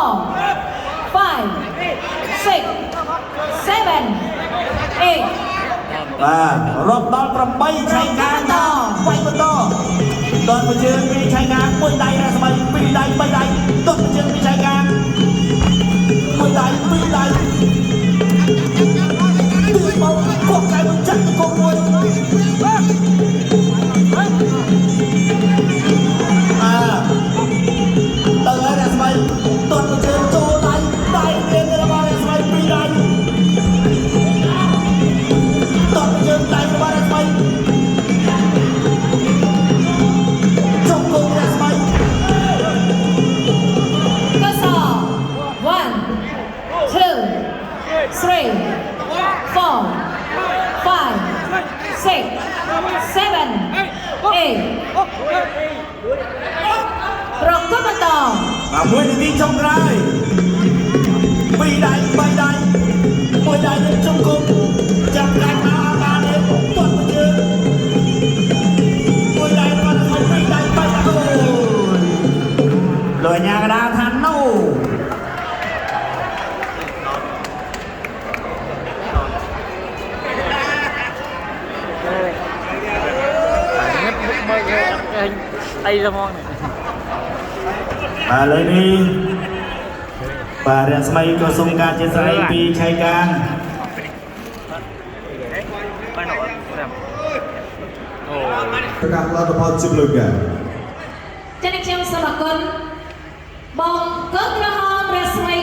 5 6 7 8 បាទរត់ដល់8ឆៃការវាយបន្តតនបញ្ជើងពីឆៃការមួយដៃរស្មីពីរដៃបីដៃតនបញ្ជើងពីឆៃការមួយដៃពីរដៃទឿនមកគក់កែមិនចាក់គក់មួយទៅហើយរស្មីតនបញ្ជើងចូលដៃរៀងរបស់រស្មីពីរដៃតនបញ្ជើងដៃរបស់រស្មីចុងគង់រស្មី 1 2 3 4 5 6 7 8 ប្រកបបន្ត មួយនាទីចុងក្រោយពីរដៃបីដៃមួយដៃនឹងជុំគុំចាប់កាច់មកអបានទេទាត់មកយើងមួយដៃរបស់ស្មីពីរដៃបីអូយលុយញ៉ាកដាថាណូ tay ra món này បាទឥឡូវនេះបាទរាំងស្មីក៏សូមការអធិស្ឋានពីឆៃកាង ប្រកាសលទ្ធផលជម្លឹក ចា៎ខ្ញុំសូមអរគុណបងកើក្រ